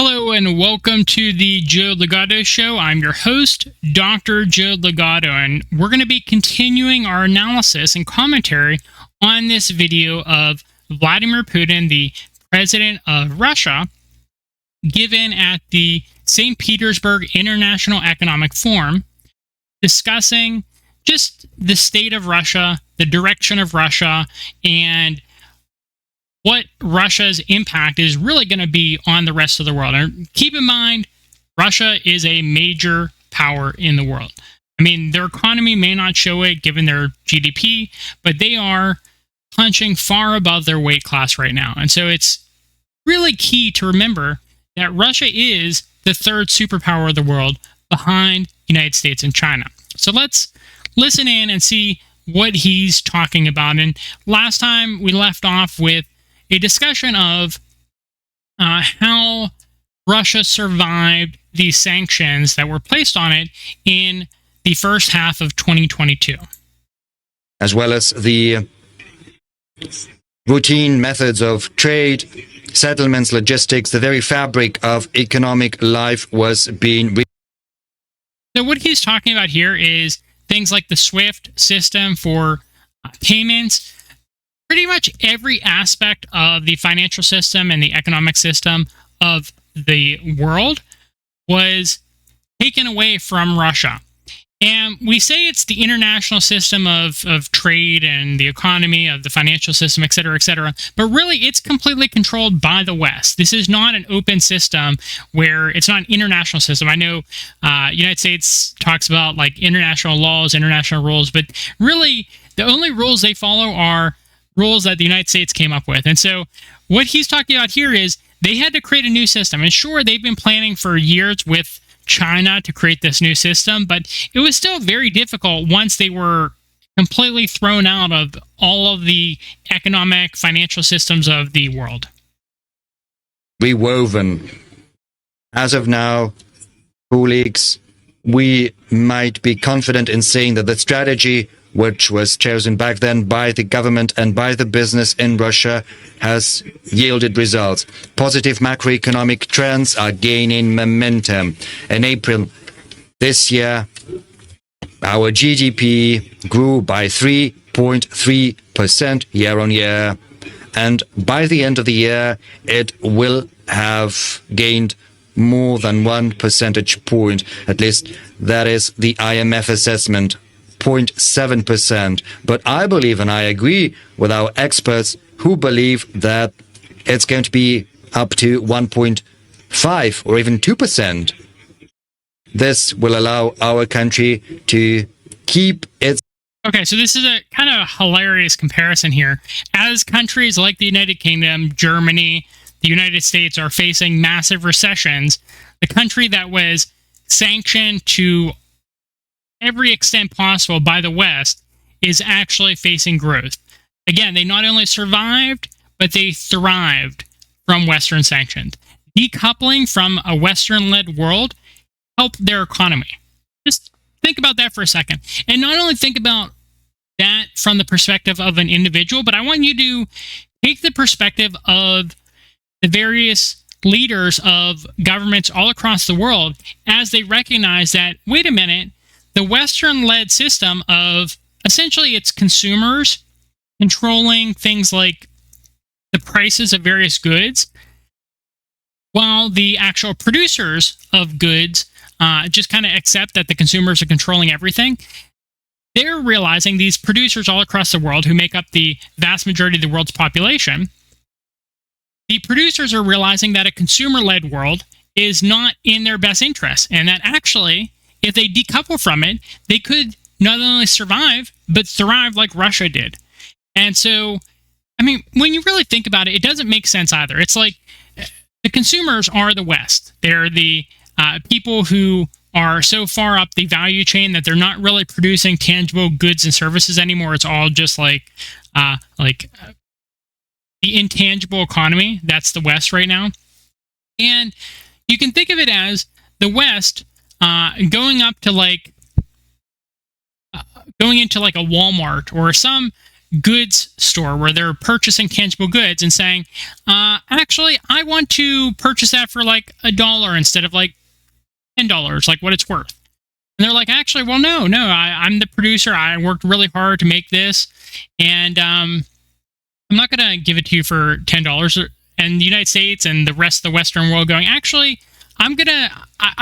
Hello and welcome to the Joe Ligato Show. I'm your host, Dr. Joe Ligato, and we're going to be continuing our analysis and commentary on this video of Vladimir Putin, the president of Russia, given at the St. Petersburg International Economic Forum, discussing just the state of Russia, the direction of Russia, and what Russia's impact is really going to be on the rest of the world. And keep in mind, Russia is a major power in the world. I mean, their economy may not show it given their GDP, but they are punching far above their weight class right now. And so it's really key to remember that Russia is the third superpower of the world behind the United States and China. So let's listen in and see what he's talking about. And last time we left off with a discussion of how Russia survived the sanctions that were placed on it in the first half of 2022. As well as the routine methods of trade, settlements, logistics, the very fabric of economic life was being... So what he's talking about here is things like the SWIFT system for payments. Pretty much every aspect of the financial system and the economic system of the world was taken away from Russia. And we say it's the international system of trade and the economy of the financial system, et cetera, but really it's completely controlled by the West. This is not an open system where it's not an international system. I know United States talks about like international laws, international rules, but really the only rules they follow are rules that the United States came up with. And so what he's talking about here is they had to create a new system. And sure, they've been planning for years with China to create this new system, but it was still very difficult once they were completely thrown out of all of the economic, financial systems of the world. Rewoven. As of now, colleagues, we might be confident in saying that the strategy which was chosen back then by the government and by the business in Russia has yielded results. Positive macroeconomic trends are gaining momentum. In April this year, our GDP grew by 3.3% year on year. And by the end of the year, it will have gained more than 1 percentage point. At least that is the IMF assessment. 0.7%. But I believe, and I agree with our experts who believe that it's going to be up to 1.5 or even 2%. This will allow our country to keep its... Okay, so this is a kind of hilarious comparison here. As countries like the United Kingdom, Germany, the United States are facing massive recessions, the country that was sanctioned to every extent possible by the West is actually facing growth. Again, they not only survived, but they thrived from Western sanctions. Decoupling from a Western-led world helped their economy. Just think about that for a second. And not only think about that from the perspective of an individual, but I want you to take the perspective of the various leaders of governments all across the world as they recognize that, wait a minute, the Western-led system of essentially it's consumers controlling things like the prices of various goods, while the actual producers of goods just kind of accept that the consumers are controlling everything. They're realizing, these producers all across the world who make up the vast majority of the world's population, the producers are realizing that a consumer-led world is not in their best interest, and that actually, if they decouple from it, they could not only survive, but thrive like Russia did. And so, I mean, when you really think about it, it doesn't make sense either. It's like the consumers are the West. They're the people who are so far up the value chain that they're not really producing tangible goods and services anymore. It's all just like the intangible economy. That's the West right now. And you can think of it as the West going into like a Walmart or some goods store where they're purchasing tangible goods and saying, actually, I want to purchase that for like $1 instead of like $10, like what it's worth. And they're like, actually, well, no, I'm the producer. I worked really hard to make this, and I'm not going to give it to you for $10. And the United States and the rest of the Western world going, actually, I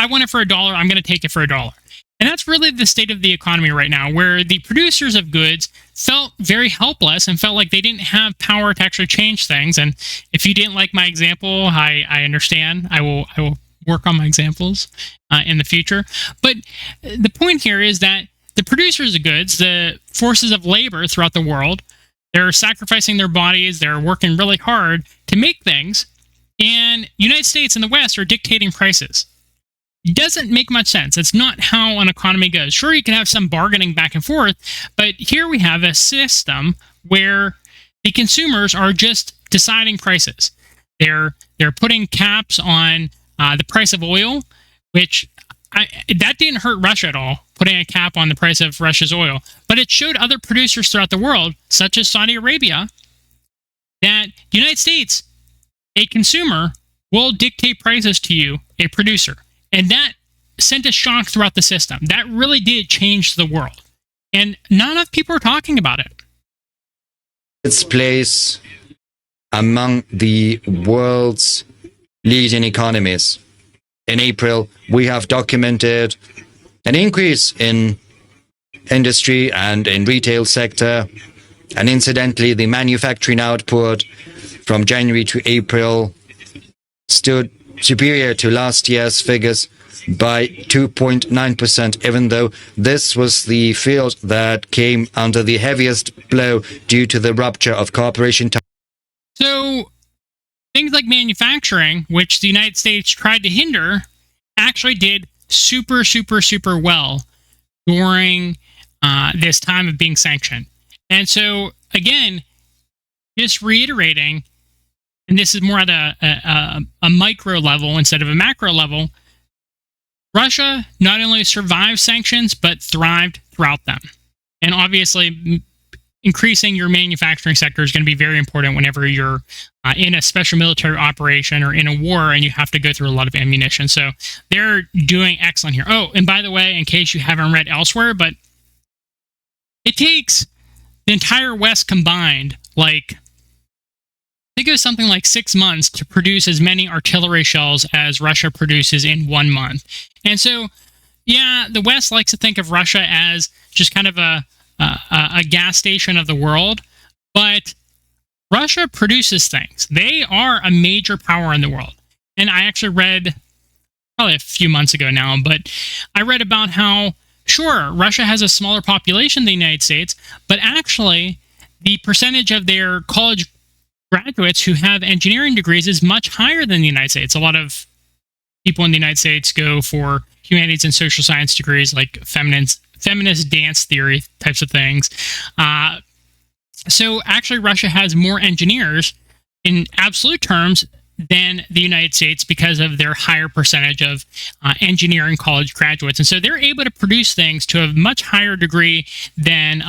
want it for $1. I'm going to take it for $1. And that's really the state of the economy right now, where the producers of goods felt very helpless and felt like they didn't have power to actually change things. And if you didn't like my example, I understand. I will work on my examples in the future. But the point here is that the producers of goods, the forces of labor throughout the world, they're sacrificing their bodies, they're working really hard to make things, and United States and the West are dictating prices. It doesn't make much sense. It's not how an economy goes. Sure, you can have some bargaining back and forth, but here we have a system where the consumers are just deciding prices. They're putting caps on the price of oil, which that didn't hurt Russia at all, putting a cap on the price of Russia's oil. But it showed other producers throughout the world, such as Saudi Arabia, that the United States, a consumer, will dictate prices to you, a producer. And that sent a shock throughout the system. That really did change the world. And not enough people are talking about it. Its place among the world's leading economies. In April, we have documented an increase in industry and in retail sector. And incidentally, the manufacturing output from January to April stood superior to last year's figures by 2.9%, even though this was the field that came under the heaviest blow due to the rupture of cooperation. So things like manufacturing, which the United States tried to hinder, actually did super, super, super well during this time of being sanctioned. And so, again, just reiterating, and this is more at a micro level instead of a macro level, Russia not only survived sanctions, but thrived throughout them. And obviously, increasing your manufacturing sector is going to be very important whenever you're in a special military operation or in a war and you have to go through a lot of ammunition. So they're doing excellent here. Oh, and by the way, in case you haven't read elsewhere, but it takes the entire West combined, like, I think it was something like 6 months to produce as many artillery shells as Russia produces in 1 month. And so, yeah, the West likes to think of Russia as just kind of a gas station of the world, but Russia produces things. They are a major power in the world. And I actually read, probably a few months ago now, but I read about how, sure, Russia has a smaller population than the United States, but actually the percentage of their college graduates who have engineering degrees is much higher than the United States. A lot of people in the United States go for humanities and social science degrees, like feminist dance theory types of things. So actually, Russia has more engineers in absolute terms than the United States because of their higher percentage of engineering college graduates. And so they're able to produce things to a much higher degree than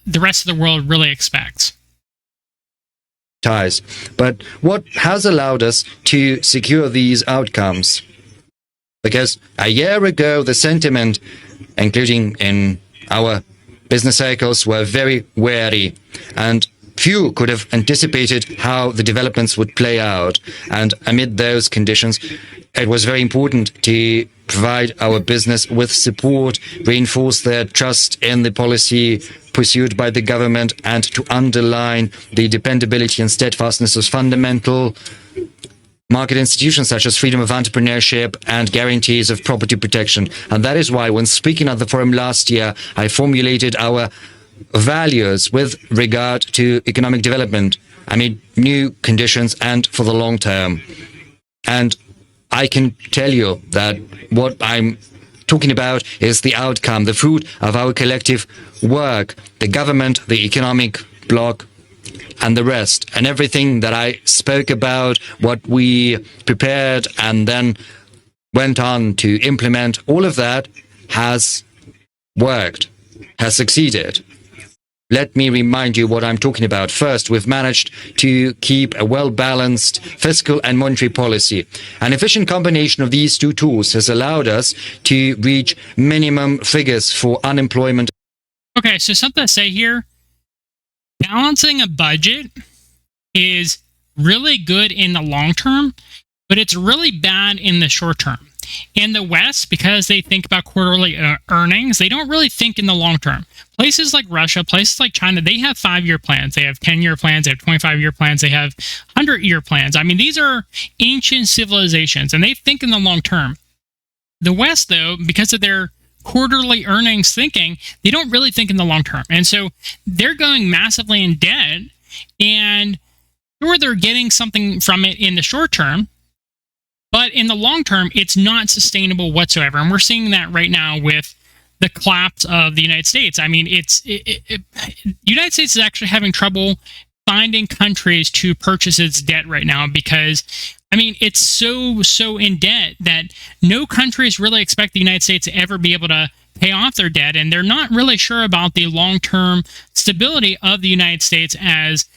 the rest of the world really expects. But what has allowed us to secure these outcomes? Because a year ago, the sentiment, including in our business circles, were very wary, and few could have anticipated how the developments would play out. And amid those conditions, it was very important to provide our business with support, reinforce their trust in the policy pursued by the government, and to underline the dependability and steadfastness of fundamental market institutions such as freedom of entrepreneurship and guarantees of property protection. And that is why, when speaking at the forum last year, I formulated our values with regard to economic development amid new conditions and for the long term. And I can tell you that what I'm talking about is the outcome, the fruit of our collective work, the government, the economic bloc, and the rest. And everything that I spoke about, what we prepared and then went on to implement, all of that has worked, has succeeded. let me remind you what I'm talking about. First, we've managed to keep a well-balanced fiscal and monetary policy. An efficient combination of these two tools has allowed us to reach minimum figures for unemployment. Okay, so something to say here. Balancing a budget is really good in the long term, but it's really bad in the short term. In the West, because they think about quarterly earnings, they don't really think in the long term. Places like Russia, places like China, they have 5-year plans. They have 10-year plans. They have 25-year plans. They have 100-year plans. I mean, these are ancient civilizations, and they think in the long term. The West, though, because of their quarterly earnings thinking, they don't really think in the long term. And so they're going massively in debt, and sure, they're getting something from it in the short term, but in the long term, it's not sustainable whatsoever. And we're seeing that right now with the collapse of the United States. I mean, the United States is actually having trouble finding countries to purchase its debt right now because, I mean, it's so in debt that no countries really expect the United States to ever be able to pay off their debt. And they're not really sure about the long-term stability of the United States as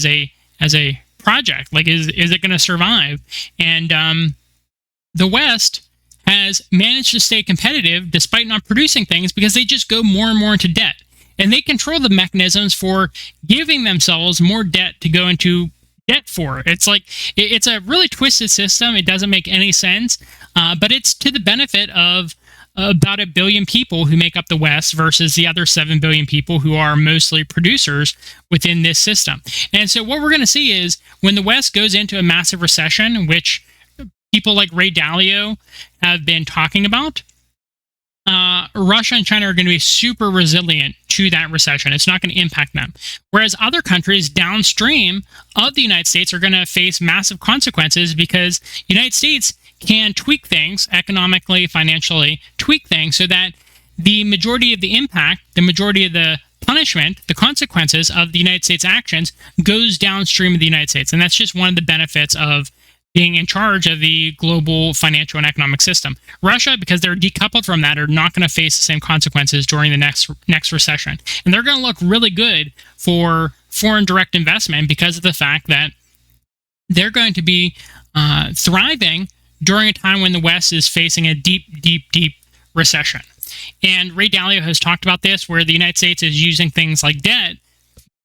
a project. Like, is it going to survive? And the West has managed to stay competitive despite not producing things because they just go more and more into debt. And they control the mechanisms for giving themselves more debt to go into debt for. It's like, it's a really twisted system. It doesn't make any sense, but it's to the benefit of about 1 billion people who make up the West versus the other 7 billion people who are mostly producers within this system. And so what we're going to see is when the West goes into a massive recession, which people like Ray Dalio have been talking about, Russia and China are going to be super resilient to that recession. It's not going to impact them. Whereas other countries downstream of the United States are going to face massive consequences because the United States can tweak things economically, financially, tweak things so that the majority of the impact, the majority of the punishment, the consequences of the United States actions goes downstream of the United States. And that's just one of the benefits of being in charge of the global financial and economic system. Russia, because they're decoupled from that, are not going to face the same consequences during the next recession. And they're going to look really good for foreign direct investment because of the fact that they're going to be thriving during a time when the West is facing a deep recession. And Ray Dalio has talked about this, where the United States is using things like debt,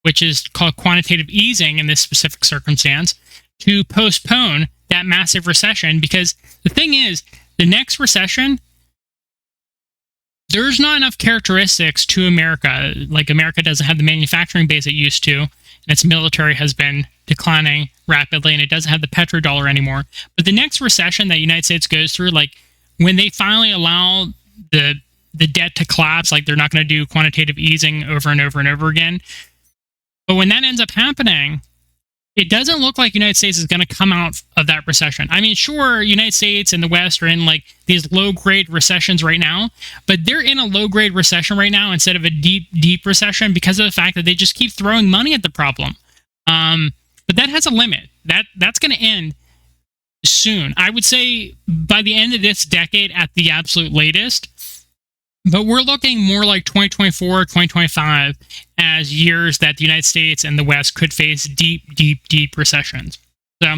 which is called quantitative easing in this specific circumstance, to postpone that massive recession. Because the thing is, the next recession, there's not enough characteristics to America. Like, America doesn't have the manufacturing base it used to, and its military has been declining rapidly, and it doesn't have the petrodollar anymore. But the next recession that the United States goes through, like when they finally allow the debt to collapse, like they're not going to do quantitative easing over and over and over again. But when that ends up happening, it doesn't look like the United States is going to come out of that recession. I mean, sure, United States and the West are in like these low-grade recessions right now, but they're in a low-grade recession right now instead of a deep recession because of the fact that they just keep throwing money at the problem. But that has a limit. That's going to end soon. I would say by the end of this decade at the absolute latest. But we're looking more like 2024, 2025 as years that the United States and the West could face deep recessions. So,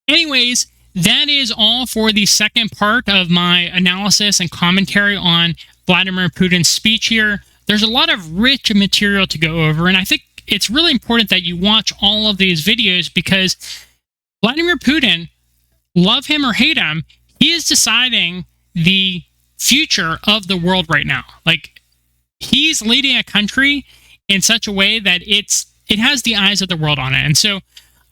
anyways, that is all for the second part of my analysis and commentary on Vladimir Putin's speech here. There's a lot of rich material to go over, and I think it's really important that you watch all of these videos because Vladimir Putin, love him or hate him, he is deciding the future of the world right now. Like, he's leading a country in such a way that it has the eyes of the world on it. And so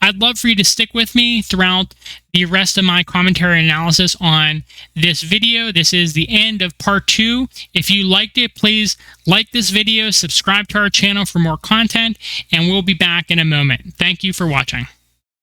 I'd love for you to stick with me throughout the rest of my commentary and analysis on this video. This is the end of part 2. If you liked it, please like this video, subscribe to our channel for more content, and we'll be back in a moment. Thank you for watching.